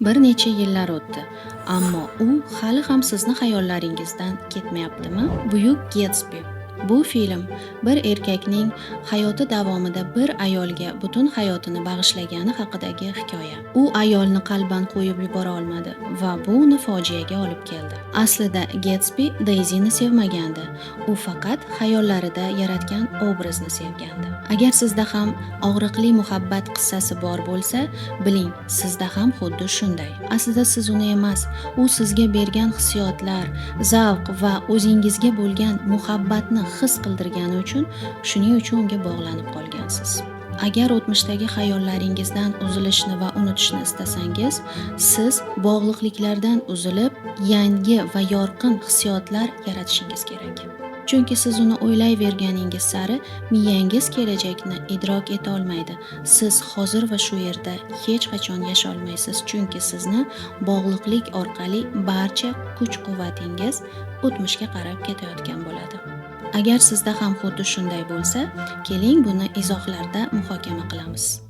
Bir necha yillar o'tdi, ammo u hali ham sizni xayollaringizdan ketmayaptimi? Buyuk Getsbi. Bu film bir erkakning hayoti davomida bir ayolga butun hayotini bag'ishlagani haqidagi hikoya. U ayolni qalban qo'yib yubora olmadi va bu uni fojiaga olib keldi. Aslida Getsbi Daisyni sevmagandi. U faqat xayollarida yaratgan obrazni sevgandi. Agar sizda ham og'riqli muhabbat qissasi bor bo'lsa, biling, sizda ham xuddi shunday. Aslida siz uni emas, u sizga bergan hissiyotlar, zavq va o'zingizga bo'lgan muhabbatni his qildirgani uchun, shuning uchun unga bog'lanib qolgansiz. Agar o'tmishdagi xayollaringizdan uzilishni va unutishni istasangiz, siz bog'liqliklardan uzilib, yangi va yorqin hissiyotlar yaratishingiz kerak. Chunki siz uni o'ylayverganingiz sari miyangiz kelajakni idrok eta olmaydi. Siz hozir va shu yerda hech qachon yasholmaysiz, chunki sizni bog'liqlik orqali barcha kuch-quvvatingiz o'tmishga qarab ketayotgan bo'ladi. Agar sizda ham xuddi shunday bo'lsa, keling buni izohlarda muhokama qilamiz.